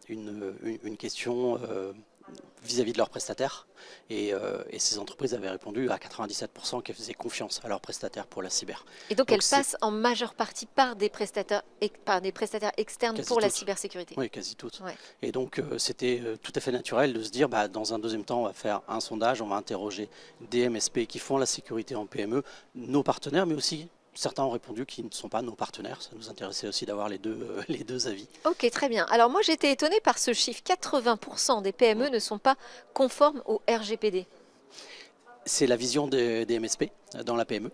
Speaker 7: une question vis-à-vis de leurs prestataires. Et ces entreprises avaient répondu à 97% qu'elles faisaient confiance à leurs prestataires pour la cyber.
Speaker 1: Et donc,
Speaker 7: Donc
Speaker 1: elles passent en majeure partie par des prestataires externes
Speaker 7: Quasi
Speaker 1: pour la
Speaker 7: toutes.
Speaker 1: cybersécurité.
Speaker 7: Oui, quasi toutes.
Speaker 1: Ouais.
Speaker 7: Et donc, c'était tout à fait naturel de se dire, dans un deuxième temps, on va faire un sondage, on va interroger des MSP qui font la sécurité en PME, nos partenaires, mais aussi certains ont répondu qui ne sont pas nos partenaires. Ça nous intéressait aussi d'avoir les deux avis.
Speaker 1: Ok, très bien. Alors moi, j'étais étonnée par ce chiffre. 80% des PME ne sont pas conformes au RGPD.
Speaker 7: C'est la vision des MSP dans la PME.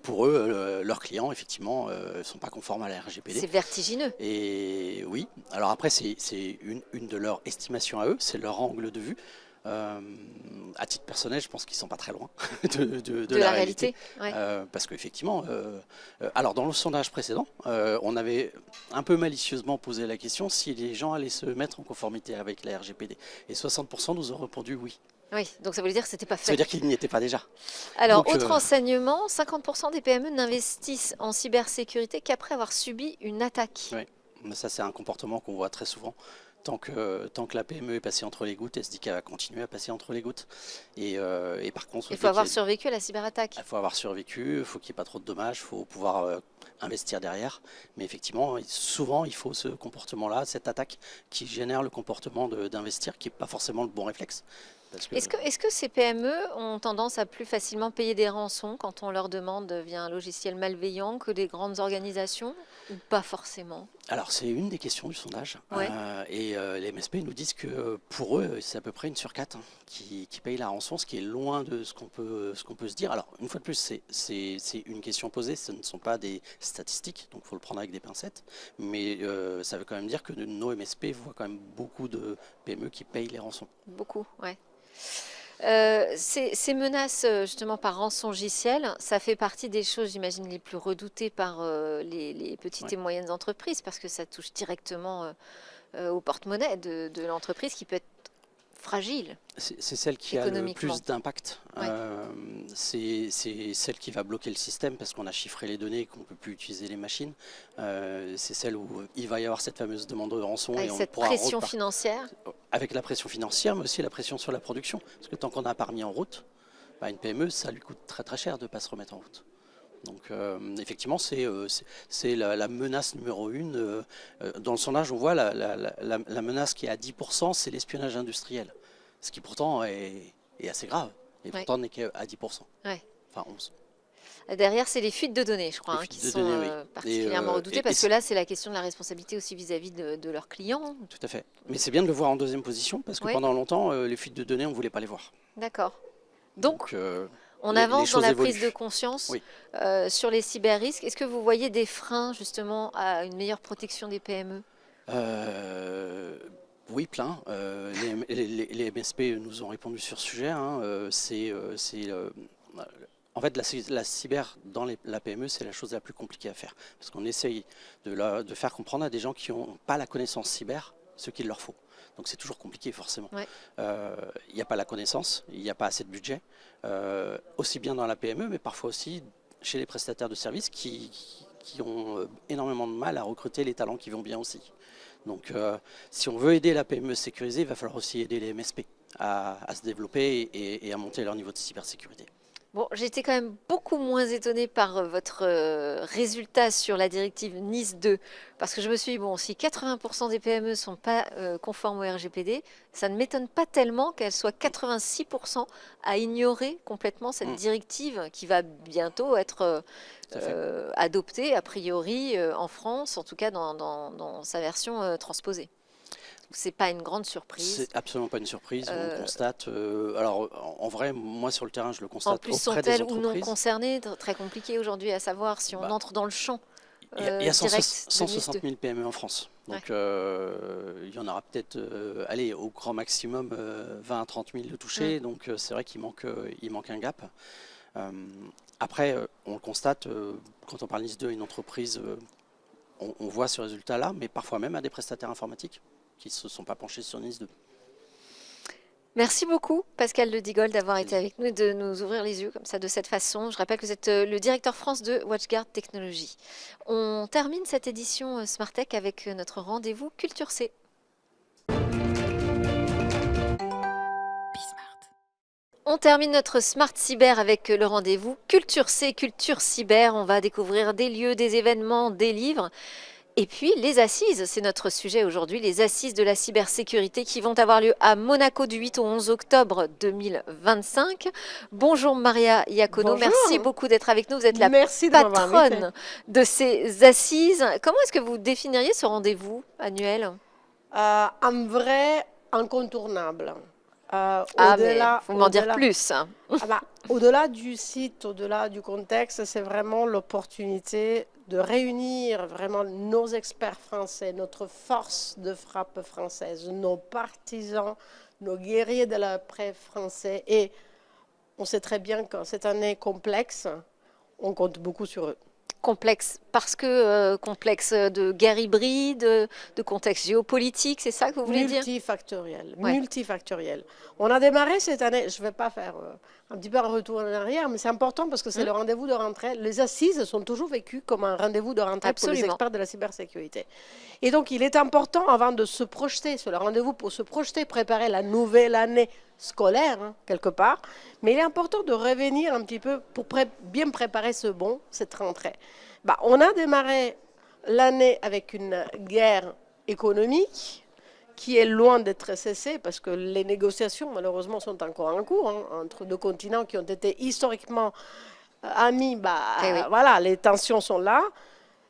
Speaker 7: Pour eux, leurs clients, effectivement, ne sont pas conformes à la RGPD.
Speaker 1: C'est vertigineux.
Speaker 7: Et oui, alors après, c'est une de leurs estimations à eux, c'est leur angle de vue. À titre personnel, je pense qu'ils ne sont pas très loin de la réalité.
Speaker 1: Ouais.
Speaker 7: Parce qu'effectivement, alors dans le sondage précédent, on avait un peu malicieusement posé la question si les gens allaient se mettre en conformité avec la RGPD. Et 60% nous ont répondu oui.
Speaker 1: Oui, donc ça veut dire que ce n'était pas
Speaker 7: Ça
Speaker 1: fait.
Speaker 7: veut dire qu'ils n'y étaient pas déjà.
Speaker 1: Alors,
Speaker 7: Donc,
Speaker 1: autre enseignement, 50% des PME n'investissent en cybersécurité qu'après avoir subi une attaque.
Speaker 7: Oui. Mais ça, c'est un comportement qu'on voit très souvent. Tant que la PME est passée entre les gouttes, elle se dit qu'elle va continuer à passer entre les gouttes. Et par contre,
Speaker 1: Il faut avoir survécu à la cyberattaque.
Speaker 7: il faut avoir survécu, il faut qu'il n'y ait pas trop de dommages, il faut pouvoir investir derrière. Mais effectivement, souvent, il faut ce comportement-là, cette attaque qui génère le comportement d'investir, qui n'est pas forcément le bon réflexe. Parce que,
Speaker 1: Est-ce que ces PME ont tendance à plus facilement payer des rançons quand on leur demande via un logiciel malveillant que des grandes organisations ou pas forcément?
Speaker 7: alors, c'est une des questions du sondage.
Speaker 1: Ouais.
Speaker 7: Les MSP nous disent que pour eux, c'est à peu près 1 sur 4 qui paye la rançon, ce qui est loin de ce qu'on peut se dire. Alors, une fois de plus, c'est une question posée, ce ne sont pas des statistiques, donc il faut le prendre avec des pincettes. Mais ça veut quand même dire que nos MSP voient quand même beaucoup de PME qui payent les rançons.
Speaker 1: Beaucoup, ouais. Ces menaces justement par rançongiciel, ça fait partie des choses, j'imagine, les plus redoutées par les petites et moyennes entreprises parce que ça touche directement au porte-monnaie de l'entreprise qui peut être fragile.
Speaker 7: C'est celle qui a le
Speaker 1: Économiquement.
Speaker 7: plus d'impact.
Speaker 1: Ouais.
Speaker 7: C'est celle qui va bloquer le système parce qu'on a chiffré les données et qu'on ne peut plus utiliser les machines. C'est celle où il va y avoir cette fameuse demande de rançon.
Speaker 1: Avec
Speaker 7: et on
Speaker 1: cette
Speaker 7: pourra
Speaker 1: pression financière.
Speaker 7: avec la pression financière, mais aussi la pression sur la production. Parce que tant qu'on n'a pas remis en route, une PME, ça lui coûte très très cher de ne pas se remettre en route. Donc effectivement, c'est la menace numéro 1. Dans le sondage, on voit la menace qui est à 10%, c'est l'espionnage industriel. Ce qui pourtant est assez grave. Et pourtant n'est qu'à 10%.
Speaker 1: Ouais.
Speaker 7: Enfin 11.
Speaker 1: Derrière, c'est les fuites de données, je crois,
Speaker 7: Les
Speaker 1: qui
Speaker 7: fuites de
Speaker 1: sont
Speaker 7: données, oui.
Speaker 1: particulièrement redoutées, parce que
Speaker 7: c'est-
Speaker 1: là, c'est la question de la responsabilité aussi vis-à-vis de leurs clients.
Speaker 7: Tout à fait. Mais c'est bien de le voir en deuxième position, parce que
Speaker 1: Ouais.
Speaker 7: pendant longtemps, les fuites de données, on ne voulait pas les voir.
Speaker 1: D'accord. Donc, on
Speaker 7: les
Speaker 1: avance dans
Speaker 7: choses
Speaker 1: la prise
Speaker 7: évoluent.
Speaker 1: de conscience
Speaker 7: Oui.
Speaker 1: sur les cyber-risques. Est-ce que vous voyez des freins, justement, à une meilleure protection des PME?
Speaker 7: Oui, plein. Les MSP nous ont répondu sur ce sujet. En fait, la cyber dans la PME, c'est la chose la plus compliquée à faire. Parce qu'on essaye de faire comprendre à des gens qui n'ont pas la connaissance cyber ce qu'il leur faut. Donc c'est toujours compliqué, forcément.
Speaker 1: Ouais.
Speaker 7: Il n'y a pas la connaissance, il n'y a pas assez de budget, aussi bien dans la PME, mais parfois aussi chez les prestataires de services qui ont énormément de mal à recruter les talents qui vont bien aussi. Donc si on veut aider la PME sécurisée, il va falloir aussi aider les MSP à se développer et à monter leur niveau de cybersécurité.
Speaker 1: Bon, j'étais quand même beaucoup moins étonnée par votre résultat sur la directive NIS 2, parce que je me suis dit, bon, si 80% des PME ne sont pas conformes au RGPD, ça ne m'étonne pas tellement qu'elles soient 86% à ignorer complètement cette directive qui va bientôt être adoptée, a priori, en France, en tout cas dans sa version transposée. C'est pas une grande surprise.
Speaker 7: C'est absolument pas une surprise. On le constate. Alors, en vrai, moi sur le terrain, je le constate
Speaker 1: En plus,
Speaker 7: auprès des
Speaker 1: sont-elles ou
Speaker 7: entreprises.
Speaker 1: non concernées? Très compliqué aujourd'hui à savoir si on entre dans le champ.
Speaker 7: Il y a 160
Speaker 1: direct
Speaker 7: 000 PME en France. Donc, il y en aura peut-être, allez, au grand maximum, 20 à 30 000 de touchés. Donc, c'est vrai qu'il manque un gap. Après, on le constate, quand on parle NIS 2 à une entreprise, on voit ce résultat-là, mais parfois même à des prestataires informatiques qui ne se sont pas penchés sur NIS 2.
Speaker 1: Merci beaucoup, Pascal Le Digol, d'avoir été avec nous et de nous ouvrir les yeux comme ça, de cette façon. Je rappelle que vous êtes le directeur France de WatchGuard Technologies. On termine cette édition Smart Tech avec notre rendez-vous Culture C. On termine notre Smart Cyber avec le rendez-vous Culture C, Culture Cyber. On va découvrir des lieux, des événements, des livres. Et puis les assises, c'est notre sujet aujourd'hui, les assises de la cybersécurité qui vont avoir lieu à Monaco du 8 au 11 octobre 2025. Bonjour Maria Iacono,
Speaker 8: Bonjour.
Speaker 1: merci beaucoup d'être avec nous. Vous êtes la
Speaker 8: Merci de m'avoir invitée.
Speaker 1: patronne de ces assises. Comment est-ce que vous définiriez ce rendez-vous annuel?
Speaker 8: Un vrai incontournable.
Speaker 1: Ah, mais
Speaker 8: Au-delà-
Speaker 1: faut m'en dire
Speaker 8: au-delà-
Speaker 1: plus.
Speaker 8: Au-delà du site, au-delà du contexte, c'est vraiment l'opportunité de réunir vraiment nos experts français, notre force de frappe française, nos partisans, nos guerriers de la paix français. Et on sait très bien que cette année complexe, on compte beaucoup sur eux.
Speaker 1: Complexe, parce que complexe de guerre hybride, de contexte géopolitique, c'est ça que vous voulez dire?
Speaker 8: Multifactoriel,
Speaker 1: Ouais.
Speaker 8: multifactoriel. On a démarré cette année, je ne vais pas faire un petit peu un retour en arrière, mais c'est important parce que c'est le rendez-vous de rentrée. Les assises sont toujours vécues comme un rendez-vous de rentrée pour les
Speaker 1: Absolument.
Speaker 8: experts de la cybersécurité. Et donc, il est important, avant de se projeter sur le rendez-vous, pour se projeter, préparer la nouvelle année scolaire, hein, quelque part, mais il est important de revenir un petit peu pour bien préparer cette rentrée. On a démarré l'année avec une guerre économique qui est loin d'être cessée parce que les négociations, malheureusement, sont encore en cours entre deux continents qui ont été historiquement amis.
Speaker 1: Eh oui.
Speaker 8: Voilà, les tensions sont là.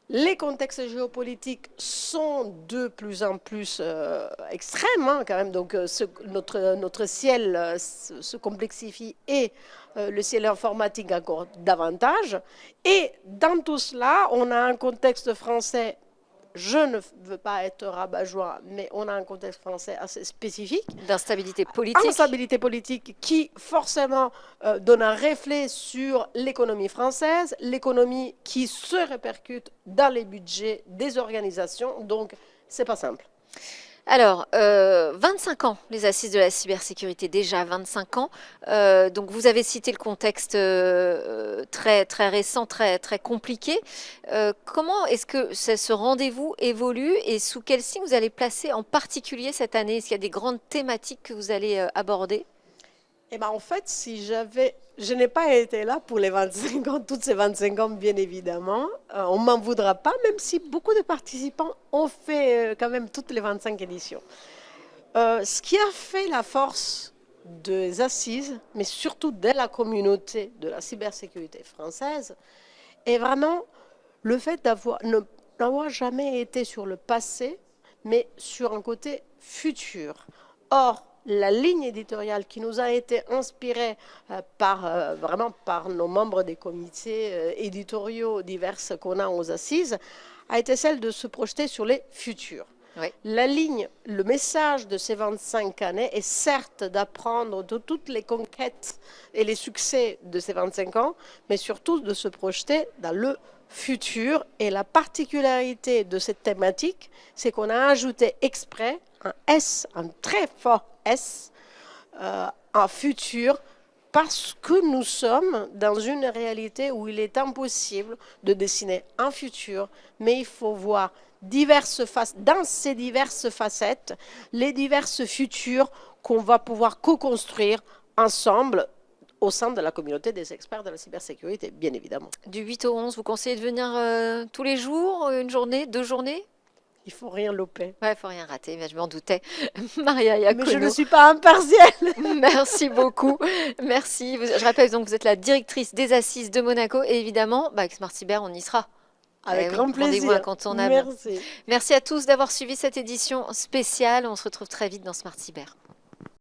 Speaker 8: Les contextes géopolitiques sont de plus en plus extrêmes, hein, quand même. Donc, notre ciel se complexifie et le ciel informatique encore davantage. Et dans tout cela, on a un contexte français, je ne veux pas être rabat-joie, mais on a un contexte français assez spécifique.
Speaker 1: D'instabilité politique.
Speaker 8: Instabilité politique qui forcément donne un reflet sur l'économie française, l'économie qui se répercute dans les budgets des organisations. Donc, c'est pas simple.
Speaker 1: Alors, 25 ans, les assises de la cybersécurité, déjà 25 ans. Donc, vous avez cité le contexte très, très récent, très, très compliqué. Comment est-ce que ce rendez-vous évolue et sous quel signe vous allez placer en particulier cette année? Est-ce qu'il y a des grandes thématiques que vous allez aborder?
Speaker 8: En fait, je n'ai pas été là pour les 25 ans, toutes ces 25 ans, bien évidemment. On ne m'en voudra pas, même si beaucoup de participants ont fait quand même toutes les 25 éditions. Ce qui a fait la force des assises, mais surtout de la communauté de la cybersécurité française, est vraiment le fait n'avoir jamais été sur le passé, mais sur un côté futur. Or, la ligne éditoriale qui nous a été inspirée vraiment par nos membres des comités éditoriaux divers qu'on a aux assises, a été celle de se projeter sur les futurs.
Speaker 1: Oui.
Speaker 8: Le message de ces 25 années est certes d'apprendre de toutes les conquêtes et les succès de ces 25 ans, mais surtout de se projeter dans le futur. Et la particularité de cette thématique, c'est qu'on a ajouté exprès un S, un très fort S, un futur, parce que nous sommes dans une réalité où il est impossible de dessiner un futur, mais il faut voir dans ces diverses facettes, les diverses futurs qu'on va pouvoir co-construire ensemble au sein de la communauté des experts de la cybersécurité, bien évidemment.
Speaker 1: Du 8 au 11, vous conseillez de venir tous les jours, une journée, 2 journées?
Speaker 8: Il ne faut rien louper.
Speaker 1: Ouais, il ne faut rien rater, mais je m'en doutais. Maria Iacono.
Speaker 8: Mais je ne suis pas impartielle.
Speaker 1: Merci beaucoup. Merci. Je rappelle donc que vous êtes la directrice des assises de Monaco et évidemment, avec Smart Cyber, on y sera.
Speaker 8: Avec
Speaker 1: Oui,
Speaker 8: grand
Speaker 1: rendez-vous
Speaker 8: plaisir.
Speaker 1: incontournable.
Speaker 8: Merci.
Speaker 1: Merci à tous d'avoir suivi cette édition spéciale. On se retrouve très vite dans Smart Cyber.